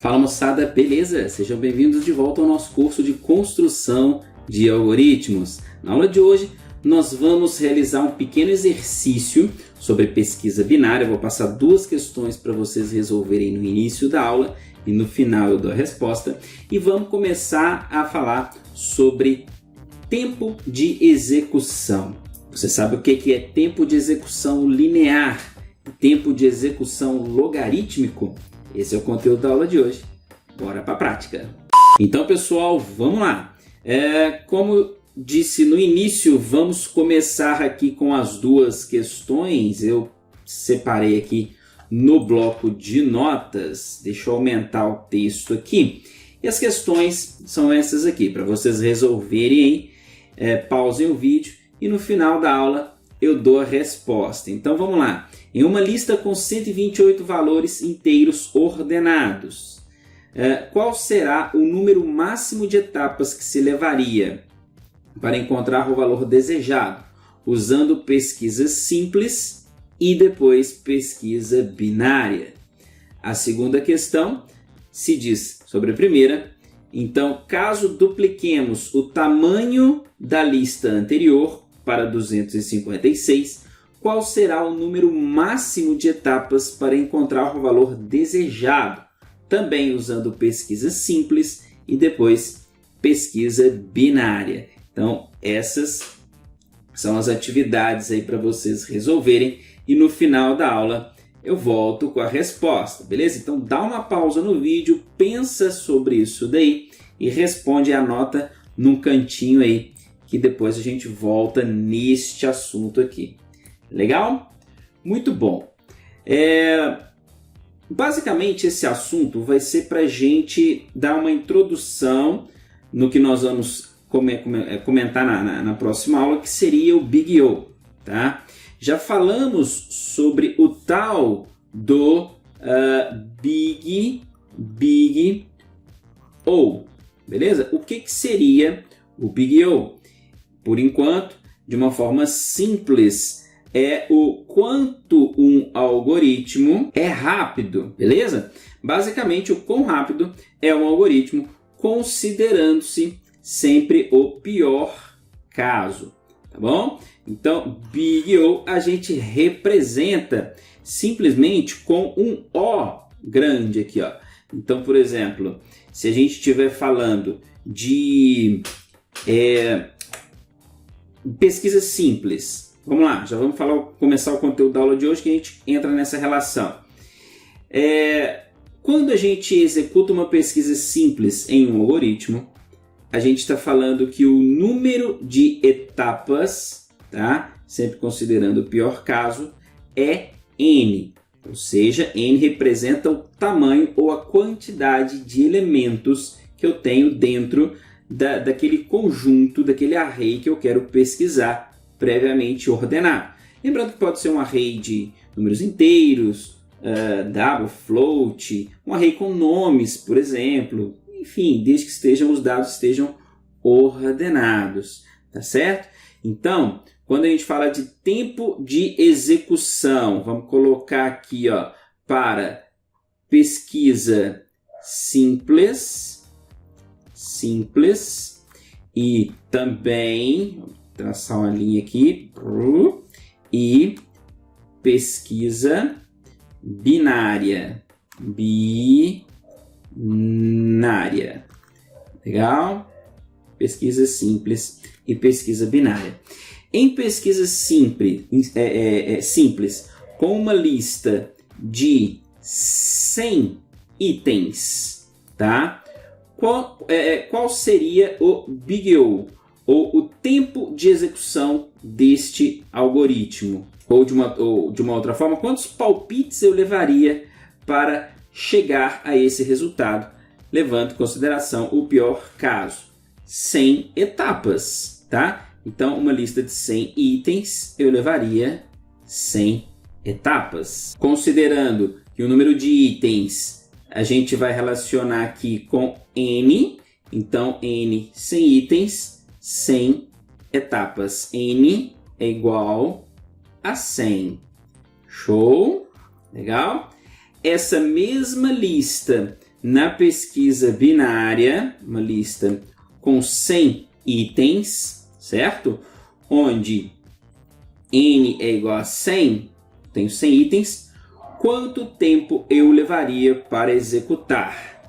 Fala moçada, beleza? Sejam bem-vindos de volta ao nosso curso de construção de algoritmos. Na aula de hoje nós vamos realizar um pequeno exercício sobre pesquisa binária. Eu vou passar duas questões para vocês resolverem no início da aula e no final eu dou a resposta. E vamos começar a falar sobre tempo de execução. Você sabe o que é tempo de execução linear? Tempo de execução logarítmico? Esse é o conteúdo da aula de hoje. Bora para a prática. Então, pessoal, vamos lá. Como disse no início, vamos começar aqui com as duas questões. Eu separei aqui no bloco de notas. Deixa eu aumentar o texto aqui. E as questões são essas aqui, para vocês resolverem aí. Pausem o vídeo e no final da aula eu dou a resposta. Então vamos lá. Em uma lista com 128 valores inteiros ordenados, qual será o número máximo de etapas que se levaria para encontrar o valor desejado, usando pesquisa simples e depois pesquisa binária? A segunda questão se diz sobre a primeira. Então, caso dupliquemos o tamanho da lista anterior para 256, qual será o número máximo de etapas para encontrar o valor desejado? Também usando pesquisa simples e depois pesquisa binária. Então, essas são as atividades aí para vocês resolverem e no final da aula eu volto com a resposta, beleza? Então, dá uma pausa no vídeo, pensa sobre isso daí e responde a nota num cantinho aí, que depois a gente volta neste assunto aqui. Legal? Muito bom. Basicamente, esse assunto vai ser para a gente dar uma introdução no que nós vamos comentar na próxima aula, que seria o Big O. Tá? Já falamos sobre o tal do Big O. Beleza? O que seria o Big O? Por enquanto, de uma forma simples, é o quanto um algoritmo é rápido, beleza? Basicamente, o quão rápido é um algoritmo, considerando-se sempre o pior caso, tá bom? Então, Big O a gente representa simplesmente com um O grande aqui, ó. Então, por exemplo, se a gente estiver falando de pesquisa simples, vamos lá, já vamos começar o conteúdo da aula de hoje que a gente entra nessa relação. Quando a gente executa uma pesquisa simples em um algoritmo, a gente está falando que o número de etapas, tá? Sempre considerando o pior caso, é N. Ou seja, N representa o tamanho ou a quantidade de elementos que eu tenho dentro daquele conjunto, daquele array que eu quero pesquisar previamente ordenado. Lembrando que pode ser um array de números inteiros, double, float, um array com nomes, por exemplo. Enfim, desde que os dados estejam ordenados, tá certo? Então, quando a gente fala de tempo de execução, vamos colocar aqui, ó, para pesquisa simples e também, vou traçar uma linha aqui, e pesquisa binária. Legal? Pesquisa simples e pesquisa binária. Em pesquisa simples, com uma lista de 100 itens, tá? Qual seria o Big O, ou o tempo de execução deste algoritmo? Ou de uma outra forma, quantos palpites eu levaria para chegar a esse resultado, levando em consideração o pior caso? 100 etapas, tá? Então, uma lista de 100 itens, eu levaria 100 etapas. Considerando que o número de itens a gente vai relacionar aqui com N, então N 100 itens, 100 etapas. N é igual a 100. Show? Legal? Essa mesma lista na pesquisa binária, uma lista com 100 itens, certo? Onde n é igual a 100, tenho 100 itens, quanto tempo eu levaria para executar?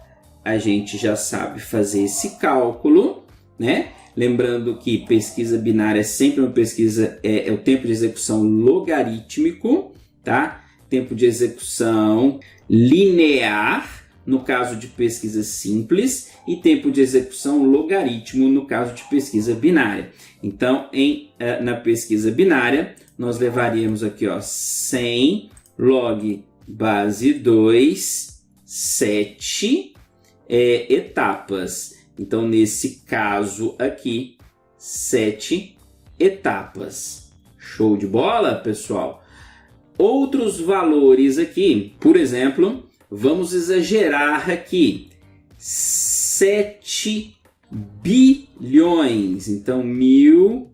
A gente já sabe fazer esse cálculo, né? Lembrando que pesquisa binária é sempre uma pesquisa, é o tempo de execução logarítmico, tá? Tempo de execução linear, no caso de pesquisa simples, e tempo de execução logaritmo, no caso de pesquisa binária. Então, na pesquisa binária, nós levaríamos aqui, ó, 100 log base 2, 7 etapas. Então, nesse caso aqui, 7 etapas. Show de bola, pessoal? Outros valores aqui, por exemplo, vamos exagerar aqui, 7 bilhões. Então, 1.000,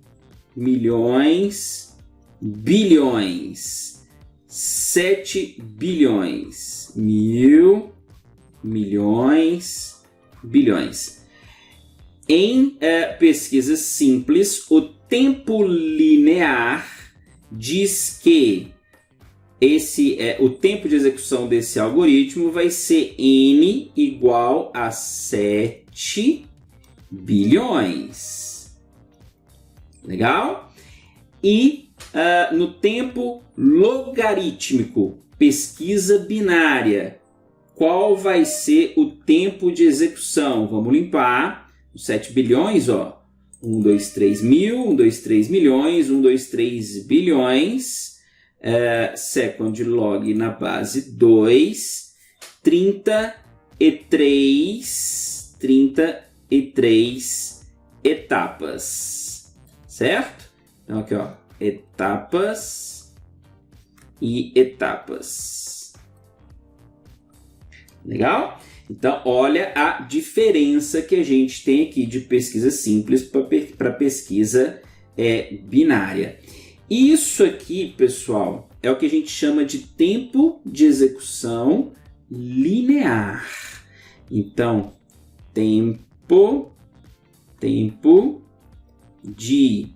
milhões, bilhões. 7 bilhões. 1.000, milhões, bilhões. Em pesquisa simples, o tempo linear diz que o tempo de execução desse algoritmo vai ser n igual a 7 bilhões. Legal? E no tempo logarítmico, pesquisa binária, qual vai ser o tempo de execução? Vamos limpar. 7 bilhões, ó. 1, 2, 3 mil, 1, 2, 3 milhões, 1, 2, 3 bilhões. Second log na base 2, 33 etapas, certo? Então aqui, ó, etapas e etapas. Legal? Então, olha a diferença que a gente tem aqui de pesquisa simples para pesquisa binária. Isso aqui, pessoal, é o que a gente chama de tempo de execução linear. Então, tempo de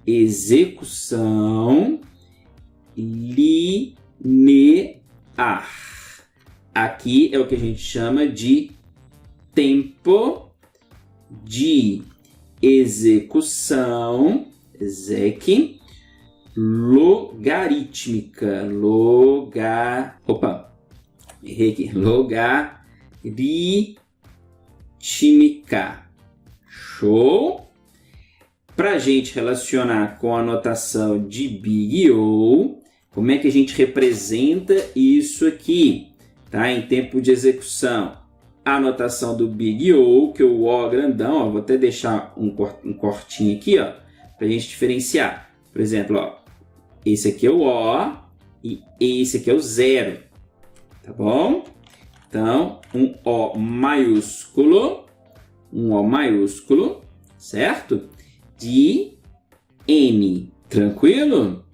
execução linear. Aqui é o que a gente chama de tempo de execução logarítmica. Logarítmica. Show? Para a gente relacionar com a notação de Big O, como é que a gente representa isso aqui? Tá? Em tempo de execução, a notação do Big O, que é o O grandão, ó, vou até deixar um cortinho aqui, ó, para a gente diferenciar. Por exemplo, ó, esse aqui é o O e esse aqui é o 0, tá bom? Então, um O maiúsculo, certo? De N, tranquilo?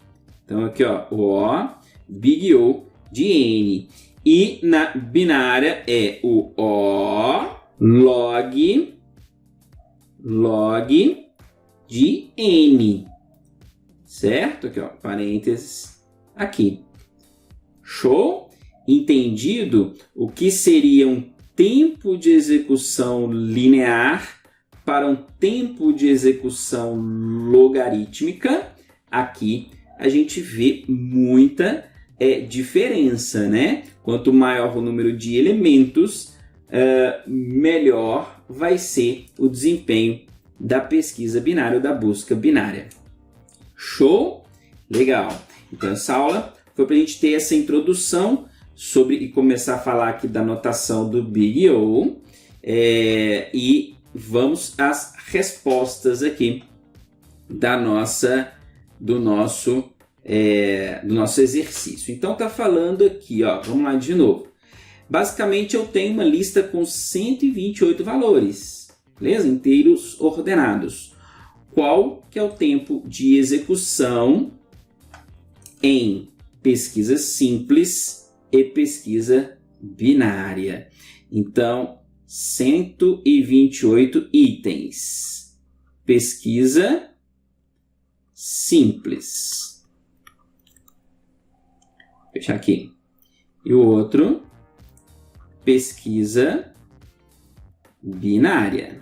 Então, aqui, ó, o O, Big O de N. E na binária é o O log de N, certo? Aqui, ó, parênteses aqui. Show? Entendido o que seria um tempo de execução linear para um tempo de execução logarítmica? Aqui a gente vê muita diferença, né? Quanto maior o número de elementos, melhor vai ser o desempenho da pesquisa binária ou da busca binária. Show? Legal! Então essa aula foi para a gente ter essa introdução e começar a falar aqui da notação do Big O, e vamos às respostas aqui do nosso exercício. Então tá falando aqui, ó, vamos lá de novo. Basicamente eu tenho uma lista com 128 valores, beleza? Inteiros ordenados. Qual que é o tempo de execução em pesquisa simples e pesquisa binária? Então, 128 itens. Pesquisa simples. Vou fechar aqui. E o outro, pesquisa binária.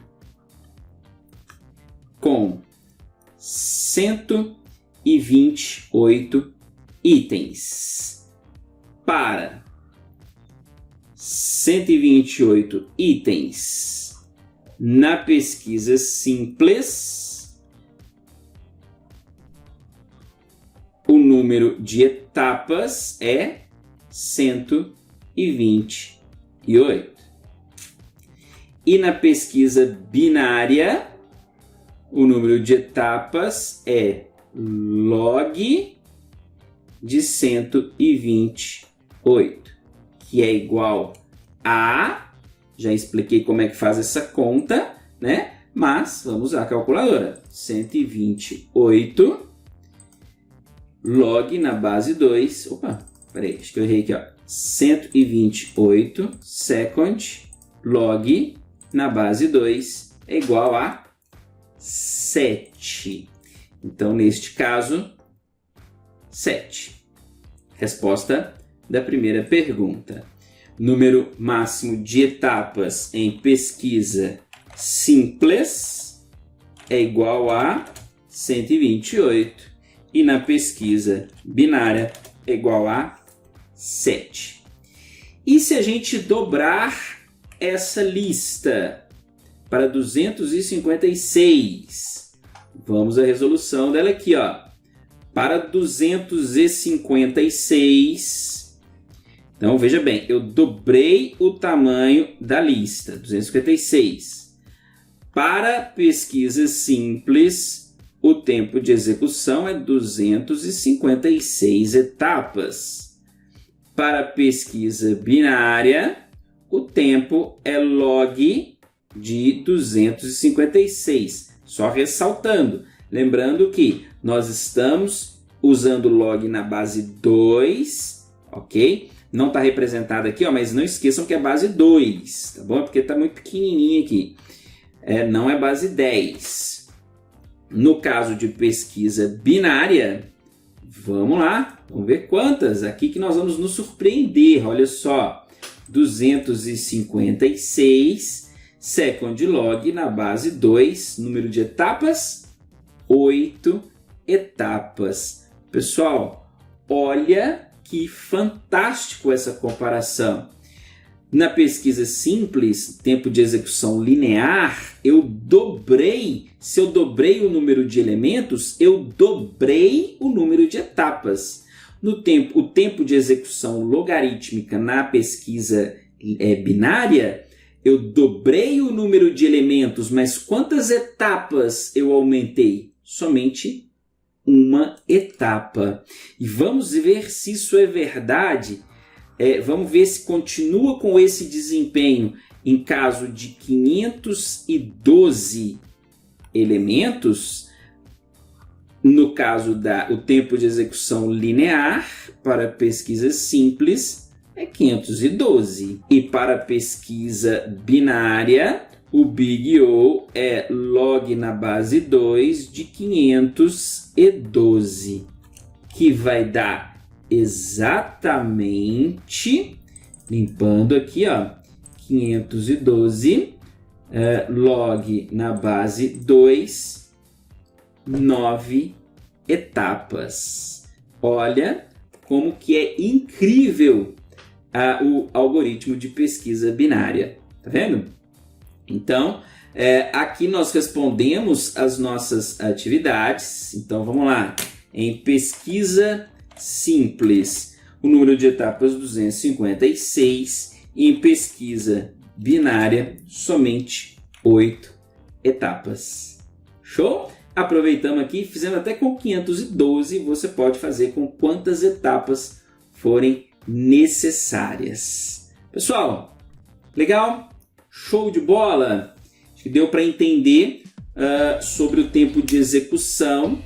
Com 128 itens. Para 128 itens na pesquisa simples, o número de etapas é 128. E na pesquisa binária, o número de etapas é log de 128, que é igual a... Já expliquei como é que faz essa conta, né? Mas vamos usar a calculadora. 128 log na base 2... Opa, peraí, acho que eu errei aqui, ó. 128 second log na base 2 é igual a 7. Então, neste caso, 7. Resposta da primeira pergunta. Número máximo de etapas em pesquisa simples é igual a 128. E na pesquisa binária é igual a 7. E se a gente dobrar essa lista para 256, vamos à resolução dela aqui, ó. Para 256, então veja bem, eu dobrei o tamanho da lista, 256. Para pesquisa simples, o tempo de execução é 256 etapas. Para pesquisa binária, o tempo é log de 256. Só ressaltando, lembrando que nós estamos usando log na base 2, ok? Não está representado aqui, ó, mas não esqueçam que é base 2, tá bom? Porque está muito pequenininho aqui. Não é base 10. No caso de pesquisa binária, vamos lá, vamos ver quantas. Aqui que nós vamos nos surpreender, olha só. 256 second log na base 2, número de etapas, 8 etapas. Pessoal, olha que fantástico essa comparação. Na pesquisa simples, tempo de execução linear, eu dobrei. Se eu dobrei o número de elementos, eu dobrei o número de etapas. O tempo de execução logarítmica na pesquisa binária, eu dobrei o número de elementos, mas quantas etapas eu aumentei? Somente uma etapa. E vamos ver se isso é verdade. Vamos ver se continua com esse desempenho em caso de 512 elementos. No caso o tempo de execução linear para pesquisa simples é 512. E para pesquisa binária, o Big O é log na base 2 de 512, que vai dar exatamente, limpando aqui, ó, 512 log na base 2, 9 etapas. Olha como que é incrível o algoritmo de pesquisa binária. Tá vendo? Então, aqui nós respondemos as nossas atividades. Então, vamos lá. Em pesquisa simples, o número de etapas 256. E em pesquisa binária, somente 8 etapas. Show? Aproveitamos aqui, fizemos até com 512. Você pode fazer com quantas etapas forem necessárias. Pessoal, legal? Show de bola! Acho que deu para entender sobre o tempo de execução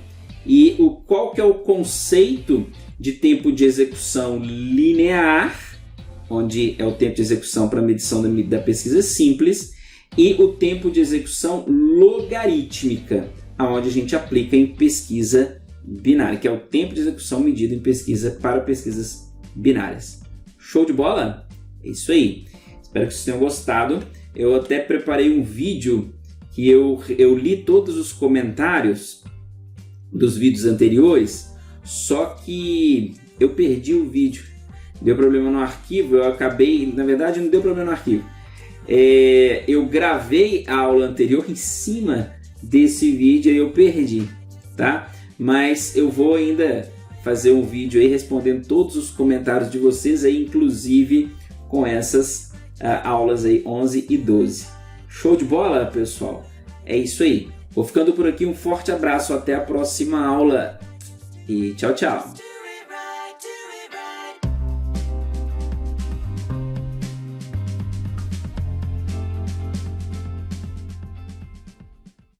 e qual que é o conceito de tempo de execução linear onde é o tempo de execução para medição da pesquisa simples, e o tempo de execução logarítmica, onde a gente aplica em pesquisa binária, que é o tempo de execução medido em pesquisa para pesquisas binárias. Show de bola? É isso aí. Espero que vocês tenham gostado. Eu até preparei um vídeo que eu li todos os comentários dos vídeos anteriores, só que eu perdi o vídeo. Deu problema no arquivo, eu acabei... Na verdade, não deu problema no arquivo. Eu gravei a aula anterior em cima desse vídeo e eu perdi, tá? Mas eu vou ainda fazer um vídeo aí respondendo todos os comentários de vocês aí, inclusive com essas aulas aí 11 e 12. Show de bola, pessoal? É isso aí. Vou ficando por aqui, um forte abraço, até a próxima aula e tchau, tchau!